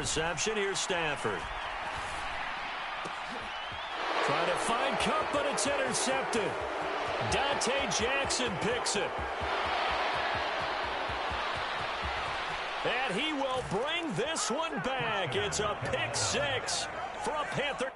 interception. Here's Stafford. Trying to find Cup, but it's intercepted. Dante Jackson picks it. And he will bring this one back. It's a pick six for a Panther.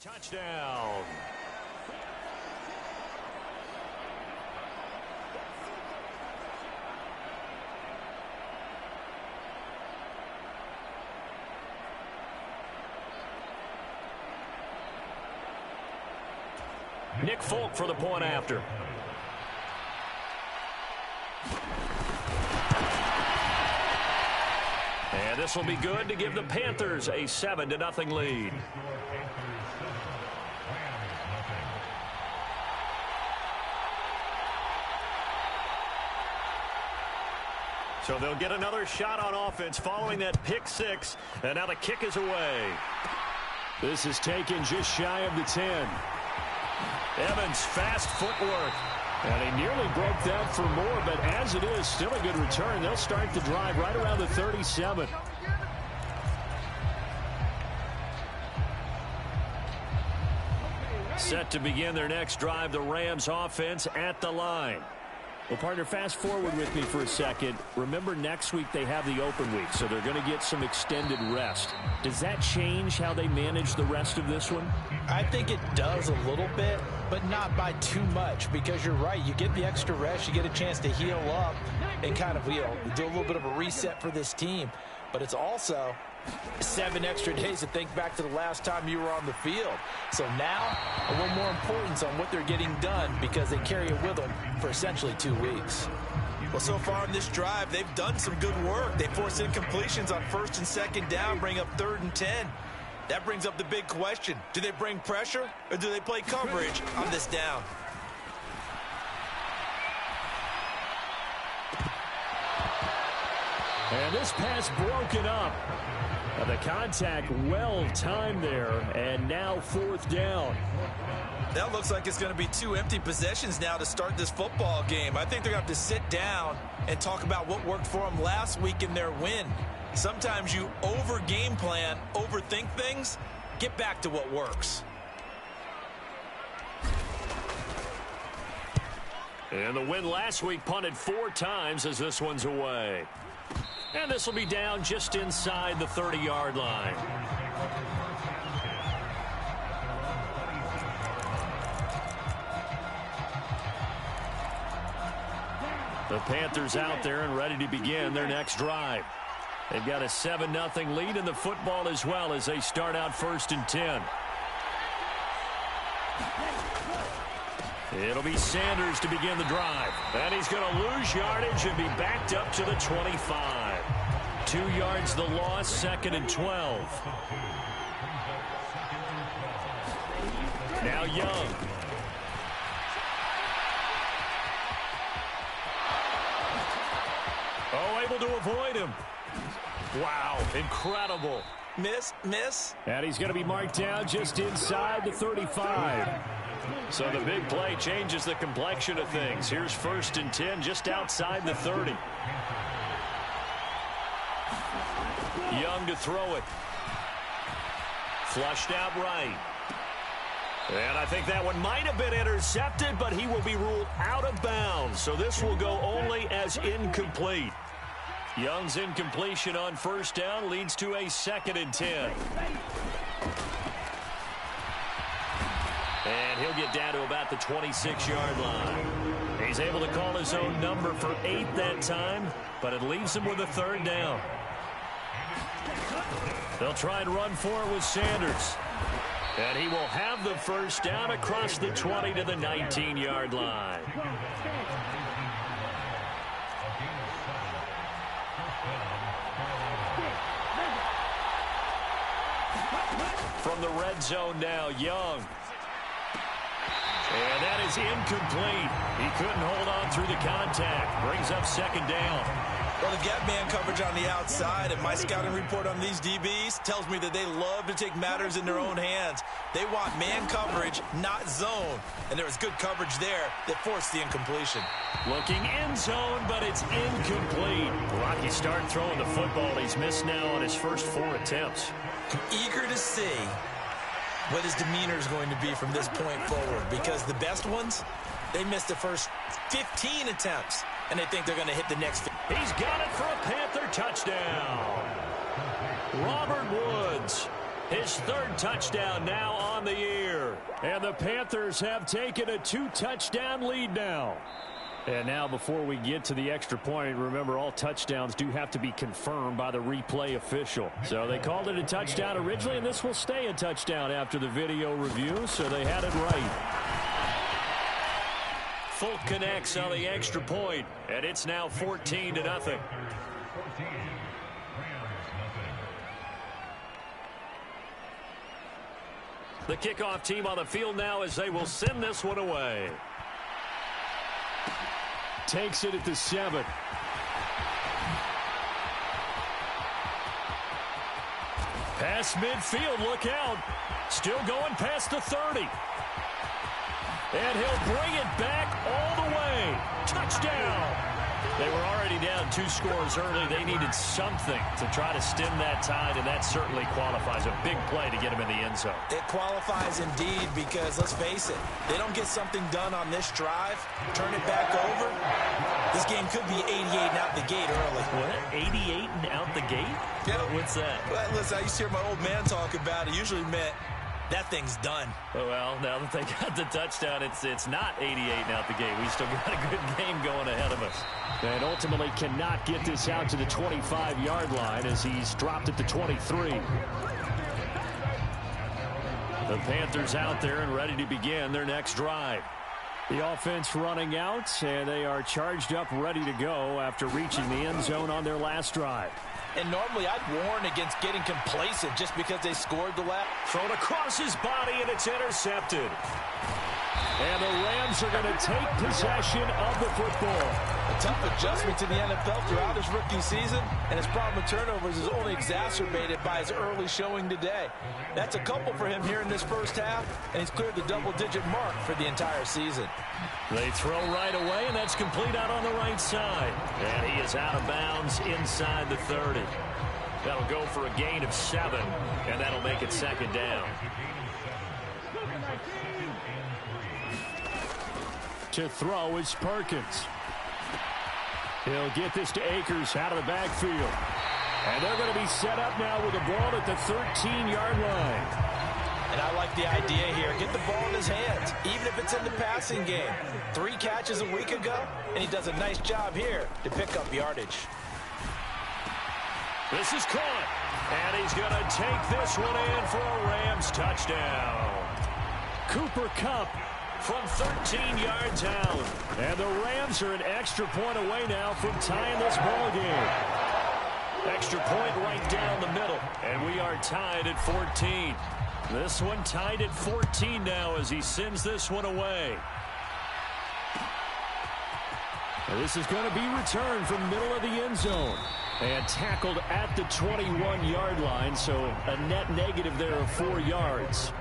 Touchdown. Nick Folk for the point after. And this will be good to give the Panthers a 7-0 lead. So they'll get another shot on offense following that pick six. And now the kick is away. This is taken just shy of the 10. Evans, fast footwork. And he nearly broke that for more, but as it is, still a good return. They'll start the drive right around the 37. Set to begin their next drive, the Rams offense at the line. Well, partner, fast forward with me for a second. Remember, next week they have the open week, so they're going to get some extended rest. Does that change how they manage the rest of this one? I think it does a little bit, but not by too much, because you're right. You get the extra rest, you get a chance to heal up and kind of, do a little bit of a reset for this team. But it's also 7 extra days to think back to the last time you were on the field. So now, a little more importance on what they're getting done because they carry it with them for essentially 2 weeks. Well, so far in this drive, they've done some good work. They force incompletions on 1st and 2nd down, bring up 3rd and 10. That brings up the big question. Do they bring pressure or do they play coverage on this down? And this pass broken up. The contact well timed there, and now 4th down. That looks like it's going to be 2 empty possessions now to start this football game. I think they're going to have to sit down and talk about what worked for them last week in their win. Sometimes you over-game plan, overthink things. Get back to what works. And the win last week punted 4 times as this one's away. And this will be down just inside the 30-yard line. The Panthers out there and ready to begin their next drive. They've got a 7-0 lead in the football as well as they start out 1st and 10. It'll be Sanders to begin the drive. And he's going to lose yardage and be backed up to the 25. 2 yards the loss, 2nd and 12. Now Young. Oh, able to avoid him. Wow, incredible. Miss. And he's going to be marked down just inside the 35. So the big play changes the complexion of things. Here's 1st and 10 just outside the 30. Young to throw it. Flushed out right. And I think that one might have been intercepted, but he will be ruled out of bounds. So this will go only as incomplete. Young's incompletion on 1st down leads to a 2nd and 10. And he'll get down to about the 26-yard line. He's able to call his own number for 8 that time, but it leaves him with a 3rd down. They'll try and run for it with Sanders. And he will have the 1st down across the 20 to the 19-yard line. From the red zone now, Young. And that is incomplete. He couldn't hold on through the contact. Brings up 2nd down. Well, they've got man coverage on the outside, and my scouting report on these DBs tells me that they love to take matters in their own hands. They want man coverage, not zone. And there was good coverage there that forced the incompletion. Looking in zone, but it's incomplete. Rocky started throwing the football. He's missed now on his first 4 attempts. I'm eager to see what his demeanor is going to be from this point forward, because the best ones, they missed the first 15 attempts, and they think they're going to hit the next 15. He's got it for a Panther touchdown. Robert Woods, his 3rd touchdown now on the year. And the Panthers have taken a 2-touchdown lead now. And now before we get to the extra point, remember all touchdowns do have to be confirmed by the replay official. So they called it a touchdown originally, and this will stay a touchdown after the video review, so they had it right. Fulk connects on the extra point, and it's now 14-0. The kickoff team on the field now as they will send this one away. Takes it at the 7. Past midfield, look out. Still going past the 30. And he'll bring it back all the way. Touchdown. They were already down 2 scores early. They needed something to try to stem that tide, and that certainly qualifies. A big play to get him in the end zone. It qualifies indeed, because let's face it, they don't get something done on this drive, turn it back over, this game could be 88 and out the gate early. What? 88 and out the gate? Yeah. What's that? Well, listen, I used to hear my old man talk about it. Usually meant that thing's done. Well, now that they got the touchdown, it's not 88 and out the gate. We still got a good game going ahead of us. And ultimately cannot get this out to the 25-yard line as he's dropped at the 23. The Panthers out there and ready to begin their next drive. The offense running out, and they are charged up, ready to go after reaching the end zone on their last drive. And normally I'd warn against getting complacent just because they scored the last. Thrown across his body, and it's intercepted. And the Rams are going to take possession of the football. tough adjustment to the NFL throughout his rookie season, and his problem with turnovers is only exacerbated by his early showing today. That's a couple for him here in this first half, and he's cleared the double-digit mark for the entire season. They throw right away, and that's complete out on the right side. And he is out of bounds inside the 30. That'll go for a gain of 7, and that'll make it second down. To throw is Perkins. He'll get this to Akers out of the backfield. And they're going to be set up now with the ball at the 13-yard line. And I like the idea here. Get the ball in his hands, even if it's in the passing game. 3 catches a week ago, and he does a nice job here to pick up yardage. This is caught. And he's going to take this one in for a Rams touchdown. Cooper Kupp from 13 yards out. And the Rams are an extra point away now from tying this ball game. Extra point right down the middle. And we are tied at 14. This one tied at 14 now as he sends this one away. And this is going to be returned from middle of the end zone. And tackled at the 21-yard line, so a net negative there of 4 yards.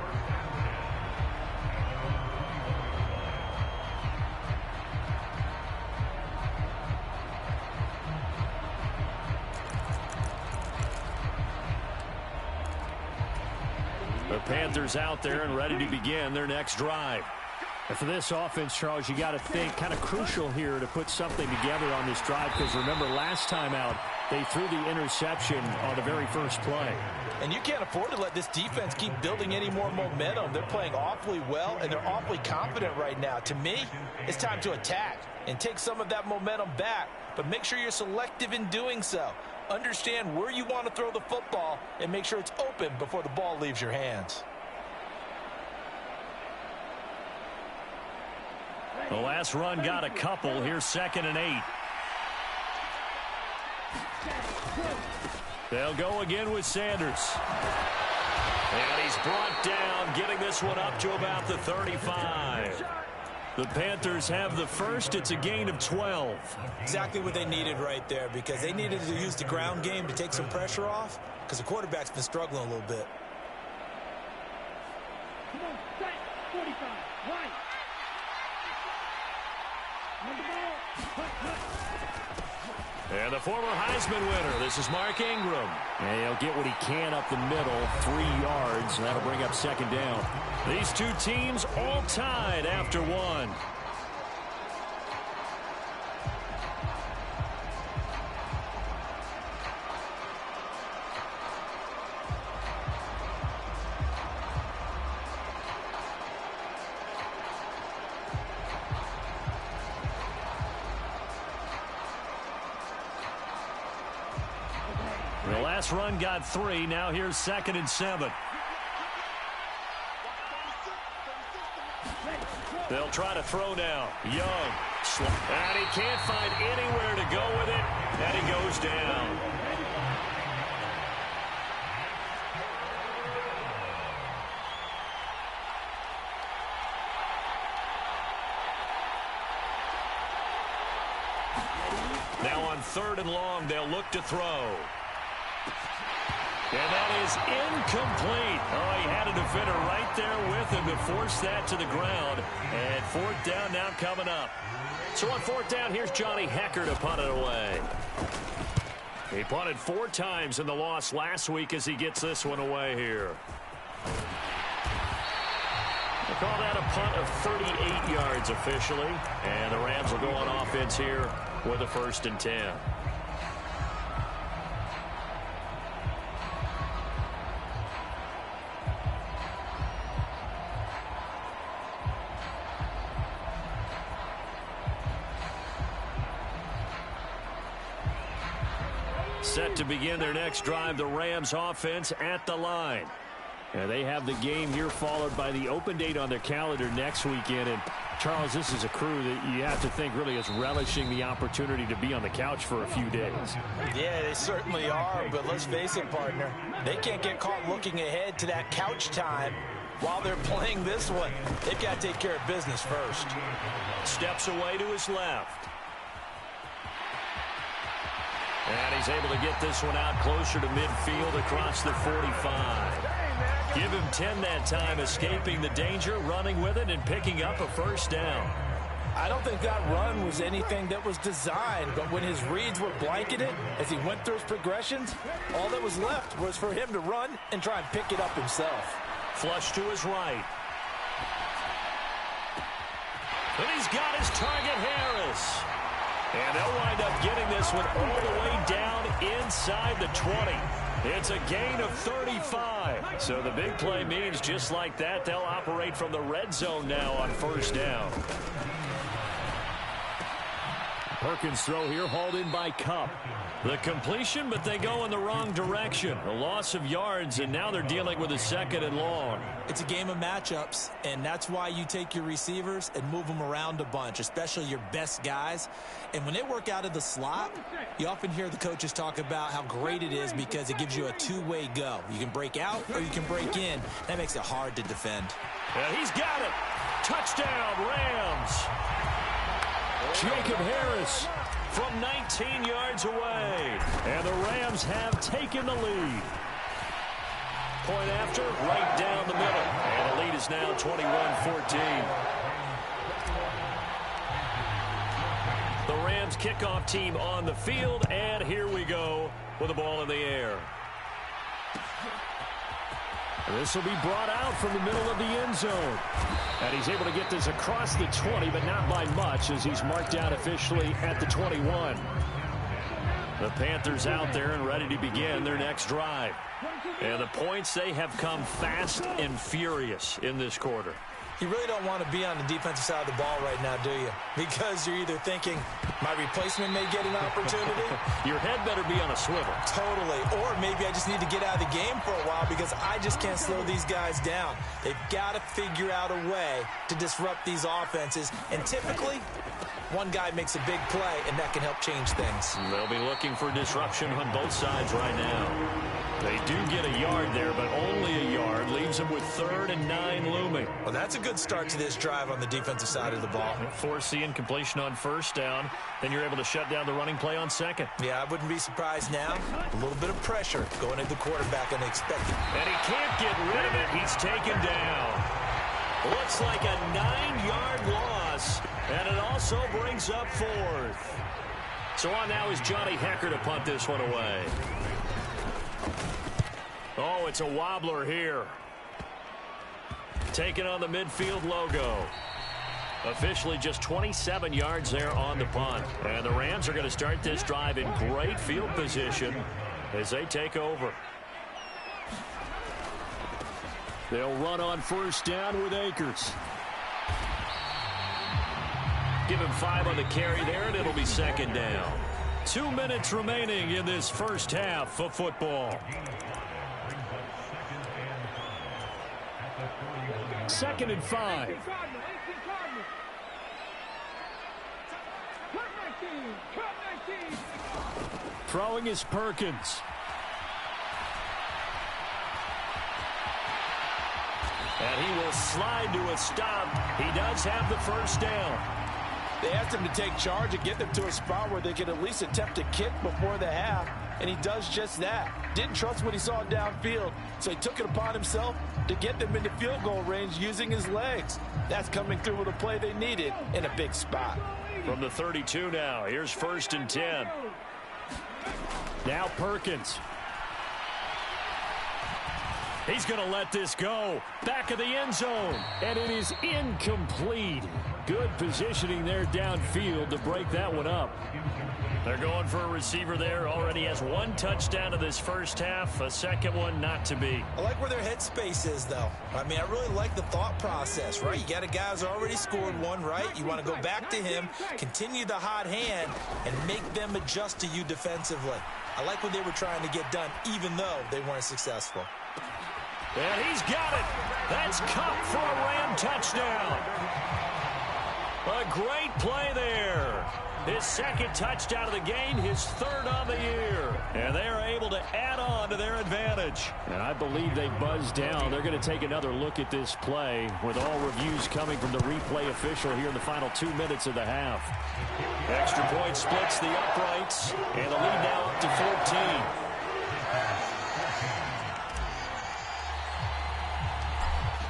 The Panthers out there and ready to begin their next drive. And for this offense, Charles, you got to think kind of crucial here to put something together on this drive, because remember last time out they threw the interception on the very first play. And you can't afford to let this defense keep building any more momentum. They're playing awfully well, and they're awfully confident right now. To me, it's time to attack and take some of that momentum back, but make sure you're selective in doing so. Understand where you want to throw the football and make sure it's open before the ball leaves your hands. The last run got a couple. Here's 2nd and 8. They'll go again with Sanders. And he's brought down, getting this one up to about the 35. The Panthers have the first. It's a gain of 12. Exactly what they needed right there, because they needed to use the ground game to take some pressure off, because the quarterback's been struggling a little bit. Come on, set, 45, right. And the former Heisman winner, this is Mark Ingram. And he'll get what he can up the middle, 3 yards, and that'll bring up 2nd down. These two teams all tied after 1. The last run got 3. Now here's 2nd and 7. They'll try to throw now. Young. And he can't find anywhere to go with it. And he goes down. Now on 3rd and long, they'll look to throw. And that is incomplete. Oh, he had a defender right there with him to force that to the ground. And 4th down now coming up. So on 4th down, here's Johnny Hecker to punt it away. He punted 4 times in the loss last week as he gets this one away here. They call that a punt of 38 yards officially. And the Rams will go on offense here with a 1st and 10. Set to begin their next drive, the Rams offense at the line. And they have the game here followed by the open date on their calendar next weekend. And Charles, this is a crew that you have to think really is relishing the opportunity to be on the couch for a few days. Yeah, they certainly are, but let's face it, partner. They can't get caught looking ahead to that couch time while they're playing this one. They've got to take care of business first. Steps away to his left. And he's able to get this one out closer to midfield across the 45. Give him 10 that time, escaping the danger, running with it, and picking up a first down. I don't think that run was anything that was designed, but when his reads were blanketed, as he went through his progressions, all that was left was for him to run and try and pick it up himself. Flush to his right. And he's got his target, Harris. And they'll wind up getting this one all the way down inside the 20. It's a gain of 35. So the big play means just like that, they'll operate from the red zone now on first down. Perkins' throw here hauled in by Cup. The completion, but they go in the wrong direction. A loss of yards, and now they're dealing with a 2nd and long. It's a game of matchups, and that's why you take your receivers and move them around a bunch, especially your best guys. And when they work out of the slot, you often hear the coaches talk about how great it is because it gives you a two-way go. You can break out or you can break in. That makes it hard to defend. And he's got it. Touchdown, Rams. Jacob Harris from 19 yards away. And the Rams have taken the lead. Point after, right down the middle. And the lead is now 21-14. The Rams kickoff team on the field. And here we go with the ball in the air. This will be brought out from the middle of the end zone. And he's able to get this across the 20, but not by much, as he's marked down officially at the 21. The Panthers out there and ready to begin their next drive. And the points, they have come fast and furious in this quarter. You really don't want to be on the defensive side of the ball right now, do you? Because you're either thinking, my replacement may get an opportunity. Your head better be on a swivel. Totally. Or maybe I just need to get out of the game for a while because I just can't slow these guys down. They've got to figure out a way to disrupt these offenses. And typically, one guy makes a big play, and that can help change things. They'll be looking for disruption on both sides right now. They do get a yard there, but only a yard. Leaves them with 3rd and 9 looming. Well, that's a good start to this drive on the defensive side of the ball. Force the incompletion on first down. Then you're able to shut down the running play on 2nd. Yeah, I wouldn't be surprised now. A little bit of pressure going at the quarterback unexpected. And he can't get rid of it. He's taken down. Looks like a 9-yard loss. And it also brings up 4th. So on now is Johnny Hecker to punt this one away. Oh, it's a wobbler here. Taking on the midfield logo. Officially just 27 yards there on the punt. And the Rams are going to start this drive in great field position as they take over. They'll run on first down with Akers. Give him 5 on the carry there, and it'll be 2nd down. 2 minutes remaining in this first half of football. 2nd and 5. Throwing is Perkins. And he will slide to a stop. He does have the first down. They asked him to take charge and get them to a spot where they could at least attempt a kick before the half, and he does just that. Didn't trust what he saw downfield, so he took it upon himself to get them into field goal range using his legs. That's coming through with a play they needed in a big spot. From the 32 now, here's 1st and 10. Now Perkins. He's going to let this go. Back of the end zone. And it is incomplete. Good positioning there downfield to break that one up. They're going for a receiver there. Already has 1 touchdown in this first half. A second one not to be. I like where their headspace is, though. I mean, I really like the thought process, right? You got a guy who's already scored 1, right? You want to go back to him, continue the hot hand, and make them adjust to you defensively. I like what they were trying to get done, even though they weren't successful. And he's got it. That's Cup for a Ram touchdown. A great play there. His second touchdown of the game, his third on the year. And they are able to add on to their advantage. And I believe they buzzed down. They're going to take another look at this play with all reviews coming from the replay official here in the final 2 minutes of the half. Extra point splits the uprights. And the lead now up to 14.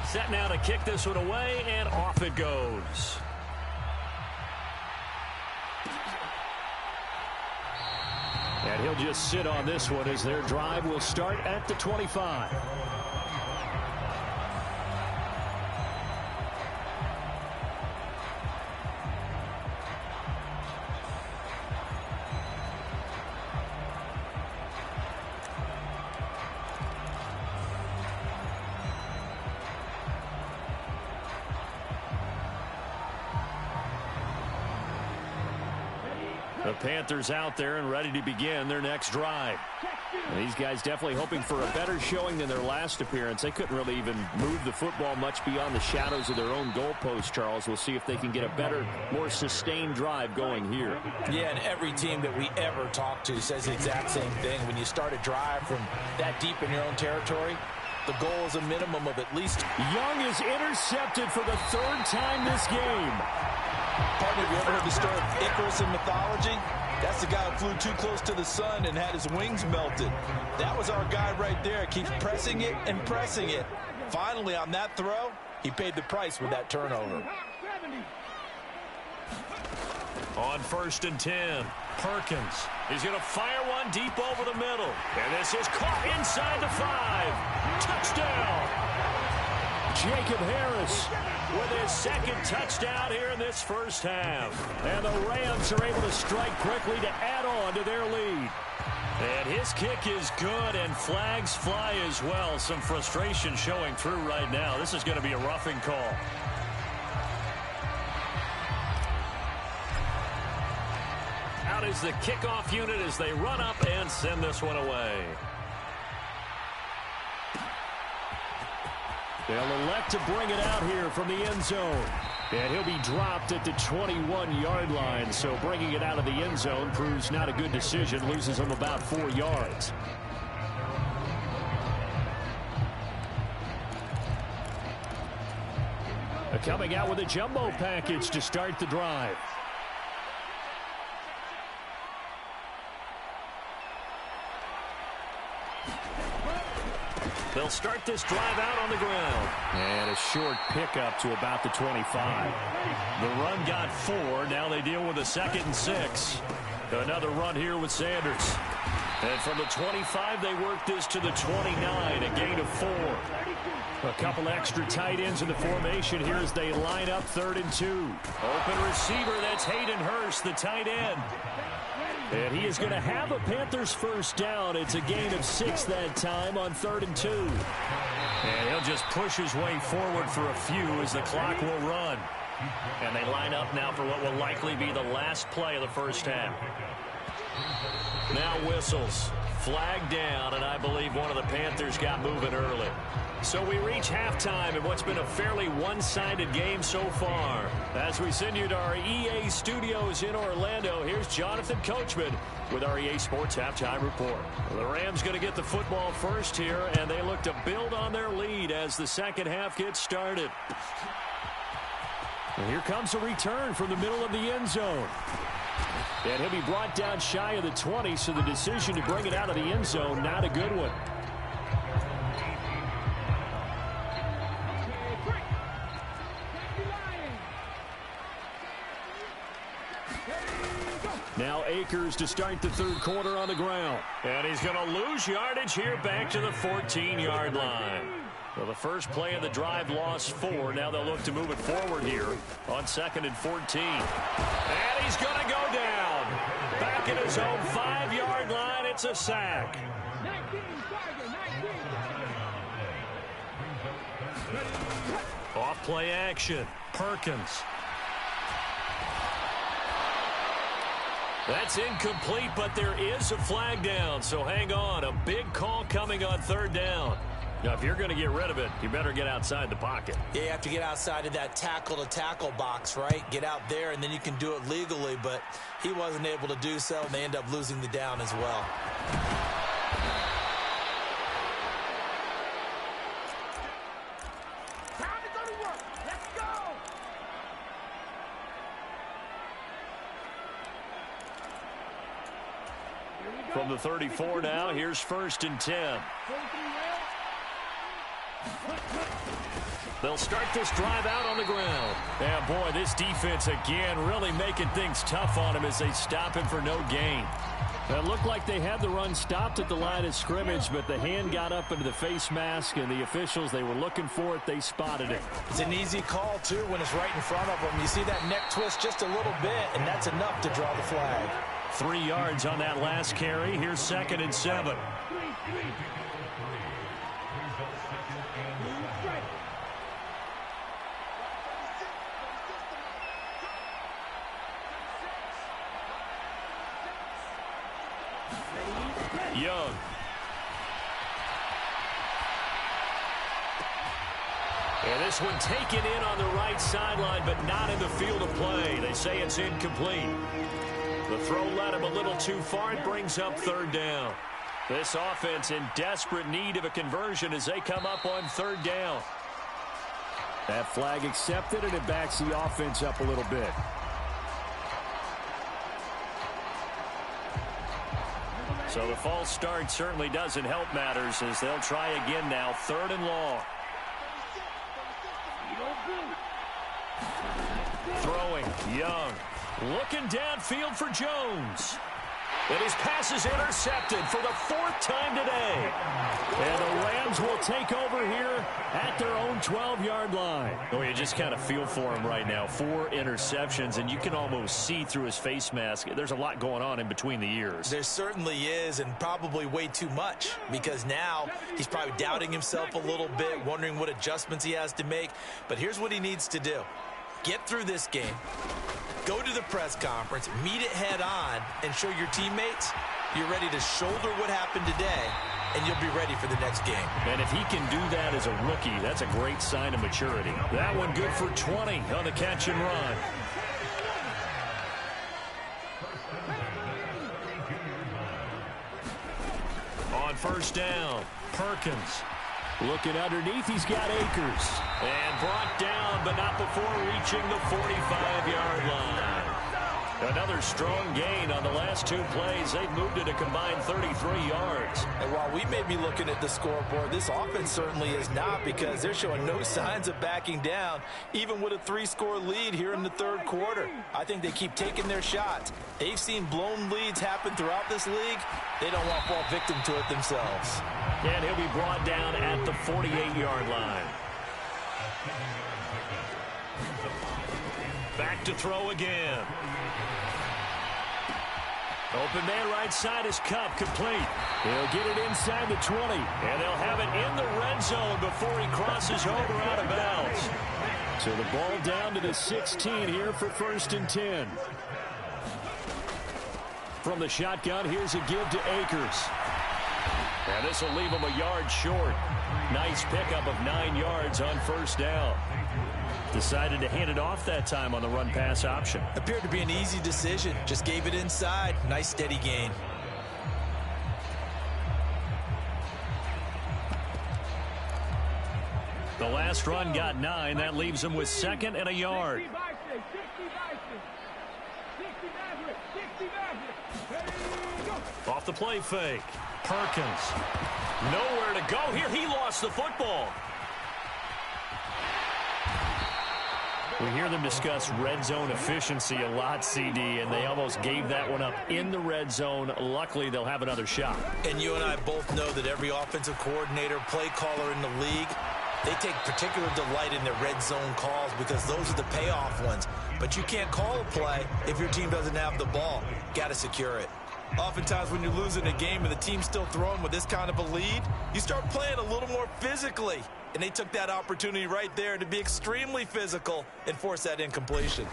Set now to kick this one away, and off it goes. And he'll just sit on this one as their drive will start at the 25. The Panthers out there and ready to begin their next drive. And these guys definitely hoping for a better showing than their last appearance. They couldn't really even move the football much beyond the shadows of their own goalpost, Charles. We'll see if they can get a better, more sustained drive going here. Yeah, and every team that we ever talk to says the exact same thing. When you start a drive from that deep in your own territory, the goal is a minimum of at least. Young is intercepted for the third time this game. Partner, have you ever heard the story of Icarus in mythology? That's the guy who flew too close to the sun and had his wings melted. That was our guy right there. Keeps pressing it and pressing it. Finally, on that throw, he paid the price with that turnover. On 1st and 10, Perkins. He's going to fire one deep over the middle. And this is caught inside the 5. Touchdown! Jacob Harris with his second touchdown here in this first half. And the Rams are able to strike quickly to add on to their lead. And his kick is good, and flags fly as well. Some frustration showing through right now. This is going to be a roughing call. Out is the kickoff unit as they run up and send this one away. They'll elect to bring it out here from the end zone. And he'll be dropped at the 21-yard line. So bringing it out of the end zone proves not a good decision. Loses him about 4 yards. Coming out with a jumbo package to start the drive. They'll start this drive out on the ground. And a short pickup to about the 25. The run got 4. Now they deal with a 2nd and 6. Another run here with Sanders. And from the 25, they work this to the 29, a gain of 4. A couple extra tight ends in the formation here as they line up 3rd and 2. Open receiver, that's Hayden Hurst, the tight end. And he is going to have a Panthers first down. It's a gain of 6 that time on 3rd and 2. And he'll just push his way forward for a few as the clock will run. And they line up now for what will likely be the last play of the first half. Now whistles. Flag down, and I believe one of the Panthers got moving early. So we reach halftime in what's been a fairly one-sided game so far. As we send you to our EA studios in Orlando, here's Jonathan Coachman with our EA Sports Halftime Report. The Rams going to get the football first here, and they look to build on their lead as the second half gets started. And here comes a return from the middle of the end zone. And he'll be brought down shy of the 20, so the decision to bring it out of the end zone, not a good one. Now Akers to start the third quarter on the ground. And he's going to lose yardage here back to the 14-yard line. Well, the first play of the drive lost 4. Now they'll look to move it forward here on 2nd and 14. And he's going to go down. Back at his own 5-yard line. It's a sack. Off play action. Perkins. That's incomplete, but there is a flag down, so hang on. A big call coming on 3rd down. Now, if you're going to get rid of it, you better get outside the pocket. Yeah, you have to get outside of that tackle-to-tackle box, right? Get out there, and then you can do it legally, but he wasn't able to do so, and they end up losing the down as well. Time to go to work. Let's go. From the 34 now, here's 1st and 10. They'll start this drive out on the ground. And, boy, this defense again really making things tough on him as they stop him for no gain. It looked like they had the run stopped at the line of scrimmage, but the hand got up into the face mask, and the officials, they were looking for it. They spotted it. It's an easy call, too, when it's right in front of them. You see that neck twist just a little bit, and that's enough to draw the flag. 3 yards on that last carry. Here's 2nd and 7. Young. And this one taken in on the right sideline, but not in the field of play. They say it's incomplete. The throw led him a little too far. It brings up 3rd down. This offense in desperate need of a conversion as they come up on 3rd down. That flag accepted, and it backs the offense up a little bit. So the false start certainly doesn't help matters as they'll try again now. 3rd and long. Throwing, Young. Looking downfield for Jones. And his pass is intercepted for the 4th time today. And the Rams will take over here at their own 12-yard line. Oh, you just kind of feel for him right now. 4 interceptions, and you can almost see through his face mask. There's a lot going on in between the ears. There certainly is, and probably way too much, because now he's probably doubting himself a little bit, wondering what adjustments he has to make. But here's what he needs to do. Get through this game. Go to the press conference, meet it head on, and show your teammates you're ready to shoulder what happened today, and you'll be ready for the next game. And if he can do that as a rookie, that's a great sign of maturity. That one good for 20 on the catch and run. On 1st down, Perkins. Looking underneath, he's got Akers. And brought down, but not before reaching the 45-yard line. Another strong gain on the last 2 plays. They've moved it a combined 33 yards. And while we may be looking at the scoreboard, this offense certainly is not, because they're showing no signs of backing down, even with a 3-score lead here in the 3rd quarter. I think they keep taking their shots. They've seen blown leads happen throughout this league. They don't want to fall victim to it themselves. And he'll be brought down at the 48-yard line. Back to throw again. Open man right side is Cup, complete. He'll get it inside the 20. And they'll have it in the red zone before he crosses over out of bounds. So the ball down to the 16 here for 1st and 10. From the shotgun, here's a give to Akers. And this will leave him a yard short. Nice pickup of 9 yards on 1st down. Decided to hand it off that time on the run-pass option. Appeared to be an easy decision. Just gave it inside. Nice steady gain. The last run got 9. That leaves him with 2nd and a yard. Off the play fake. Perkins. Nowhere to go here. He lost the football. We hear them discuss red zone efficiency a lot, CD, and they almost gave that one up in the red zone. Luckily, they'll have another shot. And you and I both know that every offensive coordinator, play caller in the league, they take particular delight in their red zone calls because those are the payoff ones. But you can't call a play if your team doesn't have the ball. Got to secure it. Oftentimes when you're losing a game and the team's still throwing with this kind of a lead, you start playing a little more physically. And they took that opportunity right there to be extremely physical and force that incompletion.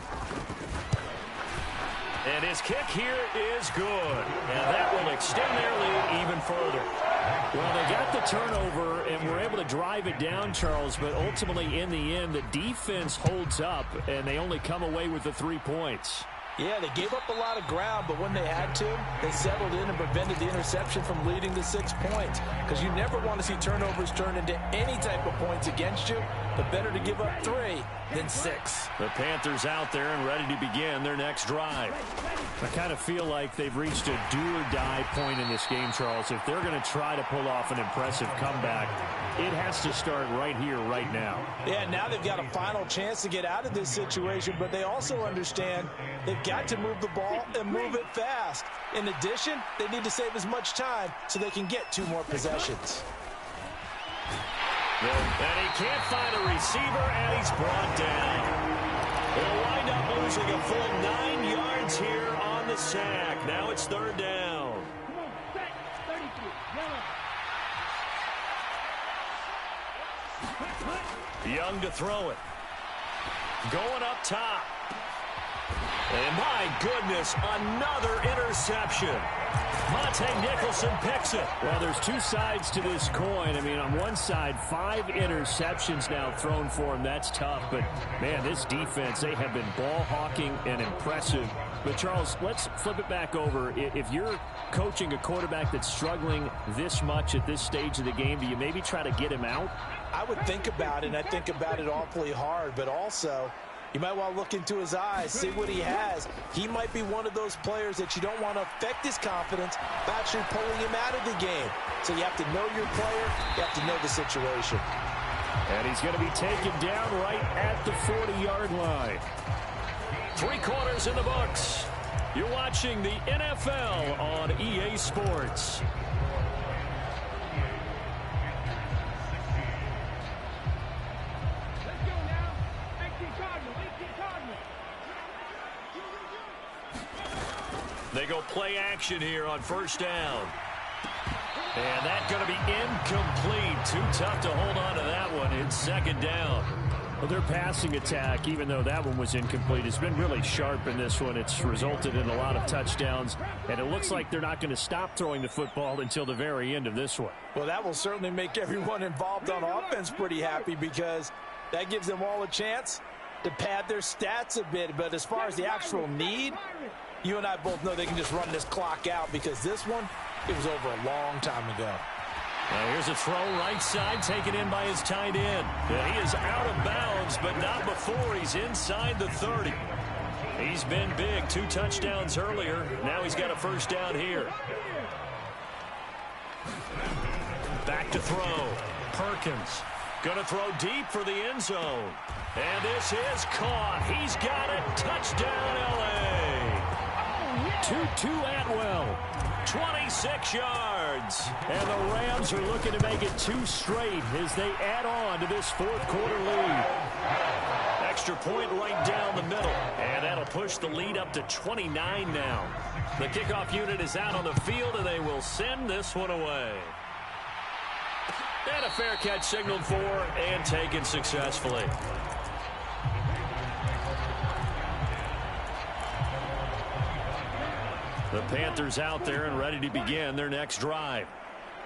And his kick here is good. And that will extend their lead even further. Well, they got the turnover and were able to drive it down, Charles, but ultimately in the end, the defense holds up, and they only come away with the 3 points. Yeah, they gave up a lot of ground, but when they had to, they settled in and prevented the interception from leading to 6 points. Because you never want to see turnovers turn into any type of points against you, but better to give up 3 than 6. The Panthers out there and ready to begin their next drive. I kind of feel like they've reached a do-or-die point in this game, Charles. If they're going to try to pull off an impressive comeback, it has to start right here, right now. Yeah, now they've got a final chance to get out of this situation, but they also understand they've got to move the ball and move it fast. In addition, they need to save as much time so they can get 2 more possessions. And he can't find a receiver, and he's brought down. They'll wind up losing a full 9 yards here on the sack. Now it's 3rd down. Young to throw it. Going up top. And my goodness, another interception. Monte Nicholson picks it. Well, there's 2 sides to this coin. I mean, on one side, 5 interceptions now thrown for him. That's tough. But, man, this defense, they have been ball hawking and impressive. But, Charles, let's flip it back over. If you're coaching a quarterback that's struggling this much at this stage of the game, do you maybe try to get him out? I would think about it, and I think about it awfully hard. But also, you might want to look into his eyes, see what he has. He might be one of those players that you don't want to affect his confidence by actually pulling him out of the game. So you have to know your player. You have to know the situation. And he's going to be taken down right at the 40-yard line. 3 quarters in the books. You're watching the NFL on EA Sports. They go play action here on 1st down. And that's going to be incomplete. Too tough to hold on to that one. It's 2nd down. Well, their passing attack, even though that one was incomplete, has been really sharp in this one. It's resulted in a lot of touchdowns, and it looks like they're not going to stop throwing the football until the very end of this one. Well, that will certainly make everyone involved on offense pretty happy because that gives them all a chance to pad their stats a bit. But as far as the actual need, you and I both know they can just run this clock out because this one, it was over a long time ago. Now here's a throw right side taken in by his tight end. Yeah, he is out of bounds, but not before he's inside the 30. He's been big. 2 touchdowns earlier. Now he's got a 1st down here. Back to throw. Perkins going to throw deep for the end zone. And this is caught. He's got it. Touchdown, L.A. Tutu Atwell. 26 yards. And the Rams are looking to make it 2 straight as they add on to this 4th quarter lead. Extra point right down the middle. And that'll push the lead up to 29 now. The kickoff unit is out on the field, and they will send this one away. And a fair catch signaled for and taken successfully. The Panthers out there and ready to begin their next drive.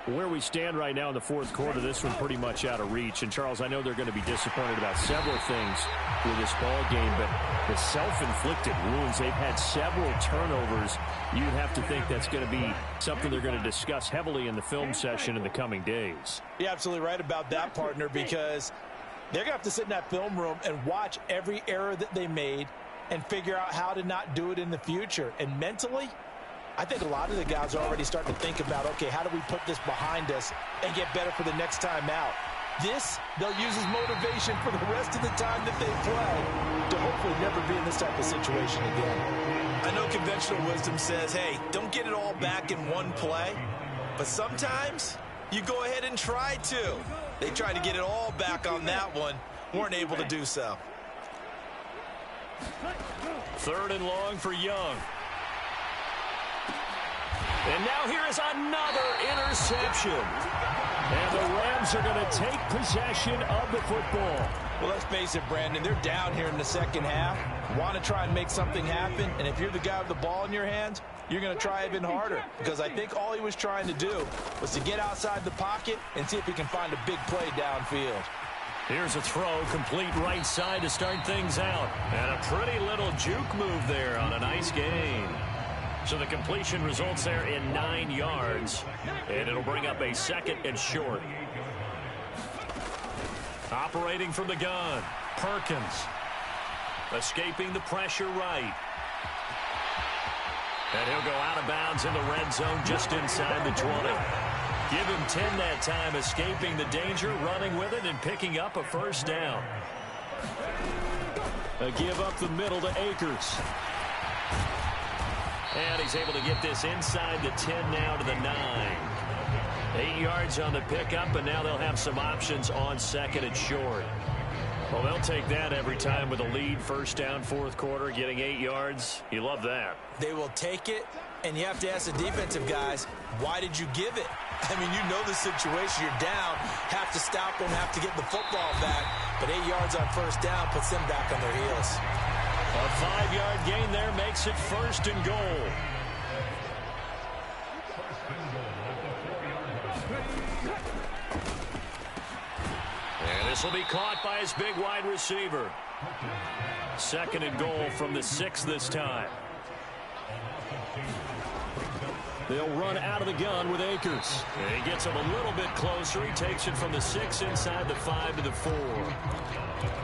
Where we stand right now in the 4th quarter, this one pretty much out of reach. And, Charles, I know they're going to be disappointed about several things with this ball game, but the self-inflicted wounds, they've had several turnovers. You'd have to think that's going to be something they're going to discuss heavily in the film session in the coming days. You're absolutely right about that, partner, because they're going to have to sit in that film room and watch every error that they made and figure out how to not do it in the future. And mentally, I think a lot of the guys are already starting to think about, okay, how do we put this behind us and get better for the next time out? This, they'll use as motivation for the rest of the time that they play to hopefully never be in this type of situation again. I know conventional wisdom says, hey, don't get it all back in one play. But sometimes you go ahead and try to. They tried to get it all back on that one. Weren't able to do so. 3rd and long for Young. And now here is another interception. And the Rams are going to take possession of the football. Well, let's face it, Brandon, they're down here in the 2nd half. Want to try and make something happen, and if you're the guy with the ball in your hands, you're going to try even harder, because I think all he was trying to do was to get outside the pocket and see if he can find a big play downfield. Here's a throw, complete right side to start things out. And a pretty little juke move there on a nice gain. So the completion results there in 9 yards. And it'll bring up a 2nd and short. Operating from the gun, Perkins. Escaping the pressure right. And he'll go out of bounds in the red zone just inside the 20. Give him 10 that time, escaping the danger, running with it, and picking up a first down. A give up the middle to Akers. And he's able to get this inside the 10 now to the 9. 8 yards on the pickup, and now they'll have some options on 2nd and short. Well, they'll take that every time with a lead. First down, 4th quarter, getting 8 yards. You love that. They will take it, and you have to ask the defensive guys, why did you give it? I mean, you know the situation. You're down, have to stop them, have to get the football back. But 8 yards on first down puts them back on their heels. A 5-yard gain there makes it 1st and goal. And this will be caught by his big wide receiver. 2nd and goal from the 6 this time. They'll run out of the gun with Akers. And he gets him a little bit closer. He takes it from the 6 inside the 5 to the 4.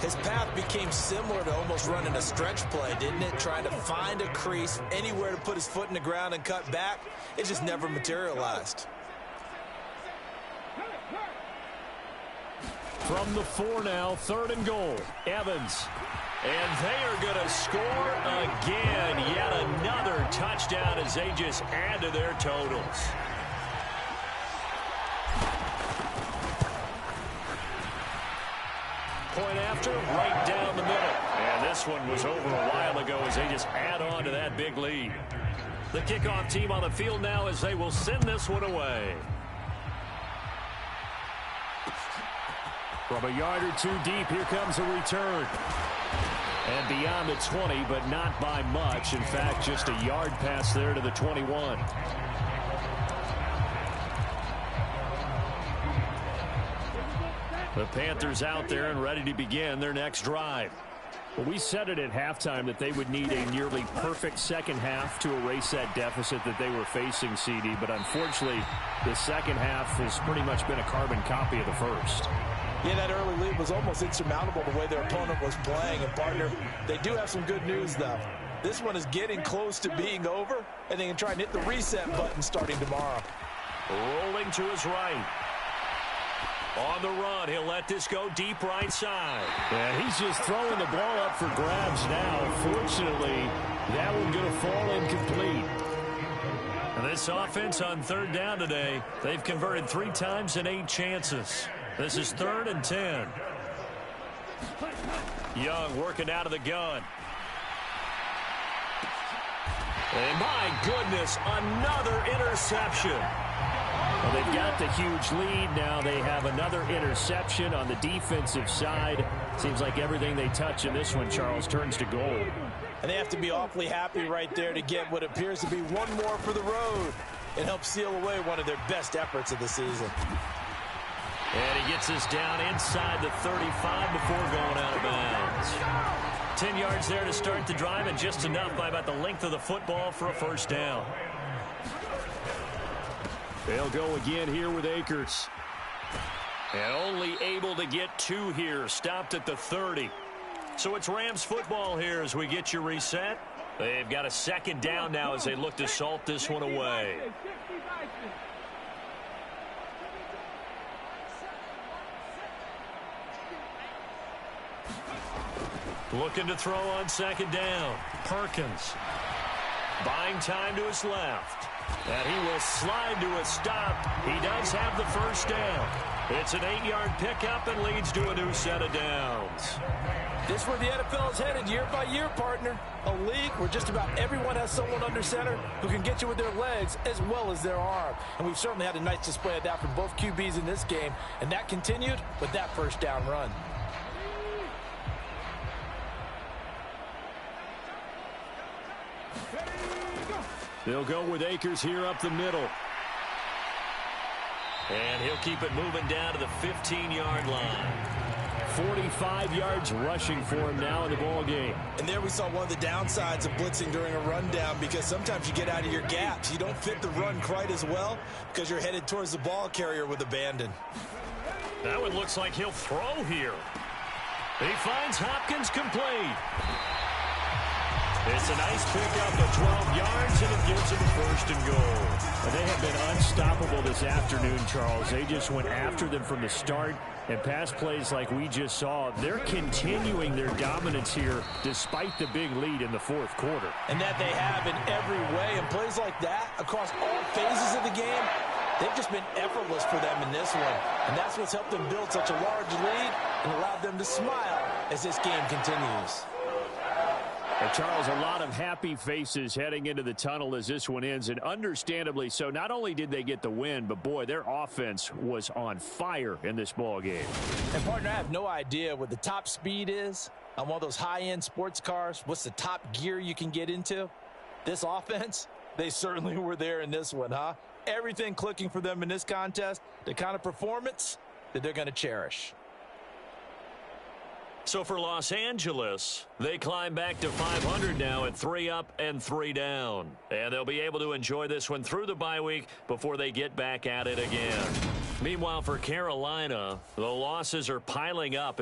His path became similar to almost running a stretch play, didn't it? Trying to find a crease, anywhere to put his foot in the ground and cut back. It just never materialized. From the 4 now, 3rd and goal. Evans. And they are going to score again. Yet another touchdown as they just add to their totals. Point after, right down the middle. And this one was over a while ago as they just add on to that big lead. The kickoff team on the field now as they will send this one away. From a yard or 2 deep, here comes a return. And beyond the 20, but not by much. In fact, just a yard pass there to the 21. The Panthers out there and ready to begin their next drive. Well, we said it at halftime that they would need a nearly perfect second half to erase that deficit that they were facing, CD. But unfortunately, the second half has pretty much been a carbon copy of the first. Yeah, that early lead was almost insurmountable the way their opponent was playing. And, partner, they do have some good news, though. This one is getting close to being over, and they can try and hit the reset button starting tomorrow. Rolling to his right. On the run, he'll let this go deep right side. Yeah, he's just throwing the ball up for grabs now. Fortunately, that one's going to fall incomplete. And this offense on 3rd down today, they've converted 3 times in 8 chances. This is 3rd and 10. Young working out of the gun. And my goodness, another interception. Well, they've got the huge lead. Now they have another interception on the defensive side. Seems like everything they touch in this one, Charles, turns to gold. And they have to be awfully happy right there to get what appears to be one more for the road and help seal away one of their best efforts of the season. And he gets this down inside the 35 before going out of bounds. 10 yards there to start the drive, and just enough by about the length of the football for a first down. They'll go again here with Akers. And only able to get 2 here. Stopped at the 30. So it's Rams football here as we get your reset. They've got a 2nd down now as they look to salt this one away. Looking to throw on 2nd down. Perkins. Buying time to his left. And he will slide to a stop. He does have the first down. It's an 8-yard pickup and leads to a new set of downs. This is where the NFL is headed year by year, partner. A league where just about everyone has someone under center who can get you with their legs as well as their arm. And we've certainly had a nice display of that from both QBs in this game. And that continued with that first down run. They'll go with Akers here up the middle. And he'll keep it moving down to the 15-yard line. 45 yards rushing for him now in the ball game. And there we saw one of the downsides of blitzing during a rundown, because sometimes you get out of your gaps. You don't fit the run quite as well because you're headed towards the ball carrier with abandon. That one looks like he'll throw here. He finds Hopkins complete. It's a nice pickup of 12 yards, and it gives him a 1st and goal. They have been unstoppable this afternoon, Charles. They just went after them from the start, and pass plays like we just saw. They're continuing their dominance here despite the big lead in the 4th quarter. And that they have in every way. And plays like that across all phases of the game, they've just been effortless for them in this one. And that's what's helped them build such a large lead and allowed them to smile as this game continues. And Charles, a lot of happy faces heading into the tunnel as this one ends, and understandably so. Not only did they get the win, but boy, their offense was on fire in this ball game. And partner, I have no idea what the top speed is on one of those high-end sports cars. What's the top gear you can get into? This offense, they certainly were there in this one, huh? Everything clicking for them in this contest, the kind of performance that they're going to cherish. So for Los Angeles, they climb back to 500 now at 3 up and 3 down. And they'll be able to enjoy this one through the bye week before they get back at it again. Meanwhile, for Carolina, the losses are piling up.